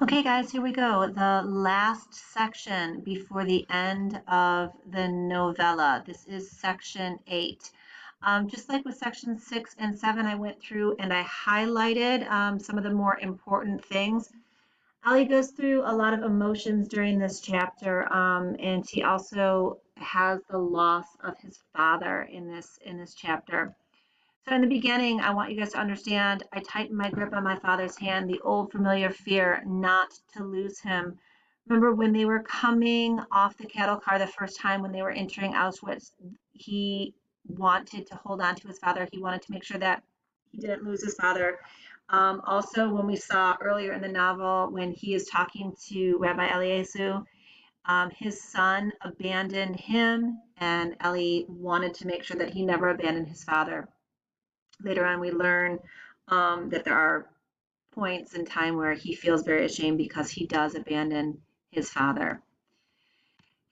Okay, guys, here we go. The last section before the end of the novella. This is section 8. Just like with section 6 and 7, I went through and I highlighted some of the more important things. Ali goes through a lot of emotions during this chapter, and she also has the loss of his father in this chapter. So in the beginning, I want you guys to understand, I tightened my grip on my father's hand, the old familiar fear not to lose him. Remember when they were coming off the cattle car the first time when they were entering Auschwitz, he wanted to hold on to his father. He wanted to make sure that he didn't lose his father. Also, when we saw earlier in the novel, when he is talking to Rabbi Eliezer, his son abandoned him, and Ellie wanted to make sure that he never abandoned his father. Later on, we learn that there are points in time where he feels very ashamed because he does abandon his father.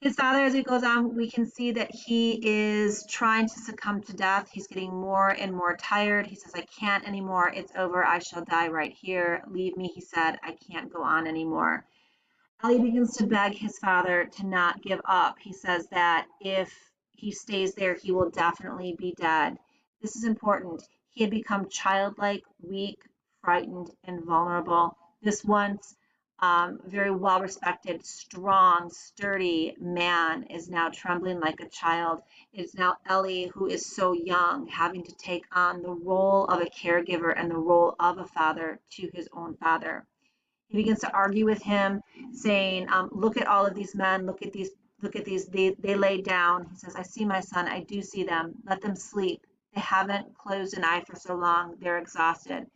His father, as it goes on, we can see that he is trying to succumb to death. He's getting more and more tired. He says, I can't anymore. It's over. I shall die right here. Leave me, he said. I can't go on anymore. Ellie begins to beg his father to not give up. He says that if he stays there, he will definitely be dead. This is important. He had become childlike, weak, frightened, and vulnerable. This once very well respected, strong, sturdy man is now trembling like a child. It is now Ellie, who is so young, having to take on the role of a caregiver and the role of a father to his own father. He begins to argue with him, saying, look at all of these men, look at these, they lay down. He says, I see my son, I do see them. Let them sleep. They haven't closed an eye for so long, they're exhausted.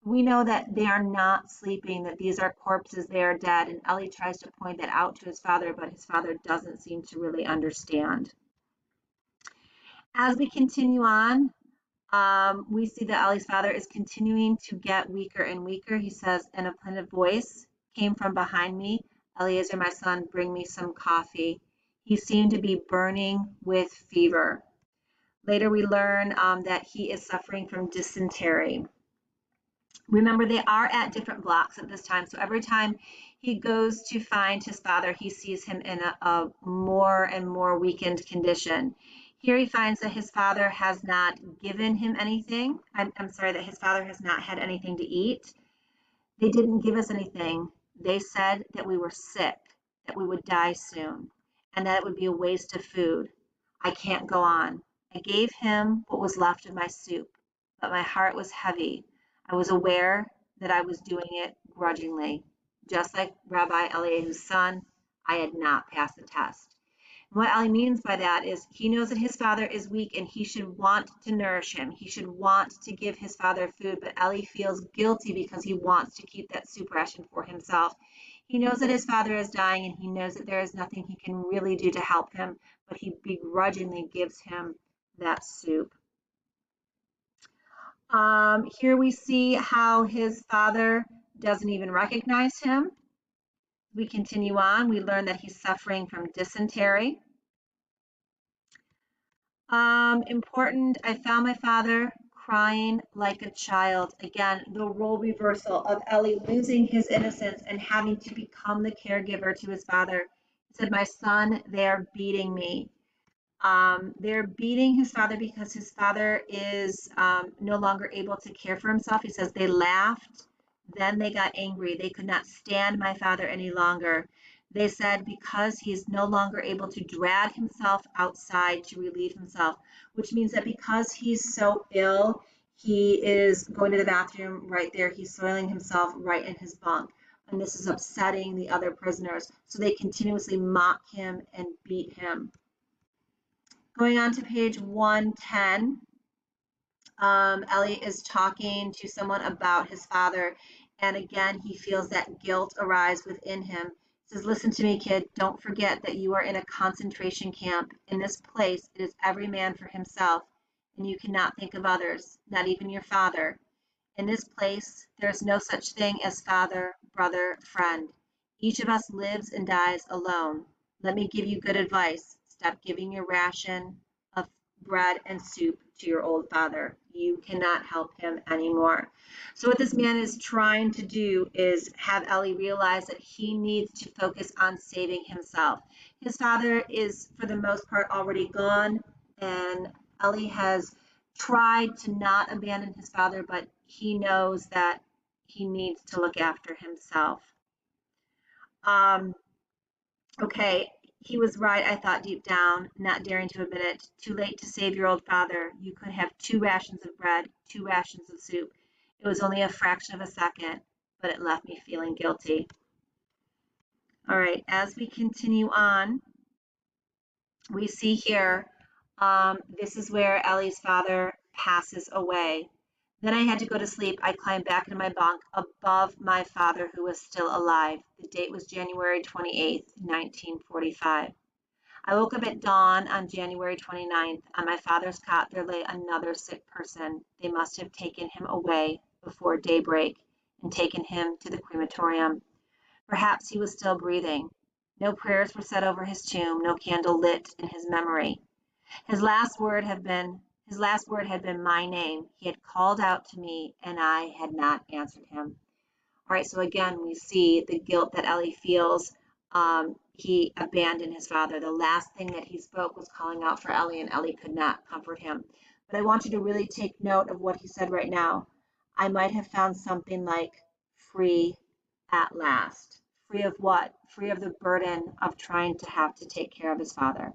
We know that they are not sleeping, that these are corpses, they are dead. And Ellie tries to point that out to his father, but his father doesn't seem to really understand. As we continue on, we see that Ellie's father is continuing to get weaker and weaker. He says, in a plaintive voice, came from behind me, Eliezer, my son, bring me some coffee. He seemed to be burning with fever. Later, we learn that he is suffering from dysentery. Remember, they are at different blocks at this time. So every time he goes to find his father, he sees him in a more and more weakened condition. Here he finds that his father has not given him anything. I'm sorry, that his father has not had anything to eat. They didn't give us anything. They said that we were sick, that we would die soon, and that it would be a waste of food. I can't go on. I gave him what was left of my soup, but my heart was heavy. I was aware that I was doing it grudgingly. Just like Rabbi Eliezer's son, I had not passed the test. And what Ali means by that is he knows that his father is weak and he should want to nourish him. He should want to give his father food, but Eli feels guilty because he wants to keep that soup ration for himself. He knows that his father is dying and he knows that there is nothing he can really do to help him, but he begrudgingly gives him that soup. Here we see how his father doesn't even recognize him. We continue on. We learn that he's suffering from dysentery. Important, I found my father crying like a child. Again, the role reversal of Ellie losing his innocence and having to become the caregiver to his father. He said, my son, they're beating me. They're beating his father because his father is no longer able to care for himself. He says they laughed, then they got angry. They could not stand my father any longer. They said because he's no longer able to drag himself outside to relieve himself, which means that because he's so ill, he is going to the bathroom right there. He's soiling himself right in his bunk. And this is upsetting the other prisoners. So they continuously mock him and beat him. Going on to page 110, Ellie is talking to someone about his father, and again, he feels that guilt arise within him. He says, listen to me, kid. Don't forget that you are in a concentration camp. In this place, it is every man for himself, and you cannot think of others, not even your father. In this place, there is no such thing as father, brother, friend. Each of us lives and dies alone. Let me give you good advice. Stop giving your ration of bread and soup to your old father. You cannot help him anymore. So what this man is trying to do is have Ellie realize that he needs to focus on saving himself. His father is, for the most part, already gone, and Ellie has tried to not abandon his father, but he knows that he needs to look after himself. Okay, he was right, I thought deep down, not daring to admit it. Too late to save your old father. You could have 2 rations of bread, 2 rations of soup. It was only a fraction of a second, but it left me feeling guilty. All right, as we continue on, we see here, this is where Ellie's father passes away. Then I had to go to sleep. I climbed back into my bunk above my father, who was still alive. The date was January 28th, 1945. I woke up at dawn on January 29th. On my father's cot, there lay another sick person. They must have taken him away before daybreak and taken him to the crematorium. Perhaps he was still breathing. No prayers were said over his tomb, no candle lit in his memory. His last word had been my name. He had called out to me, and I had not answered him. All right, so again, we see the guilt that Ellie feels. He abandoned his father. The last thing that he spoke was calling out for Ellie, and Ellie could not comfort him. But I want you to really take note of what he said right now. I might have found something like free at last. Free of what? Free of the burden of trying to have to take care of his father.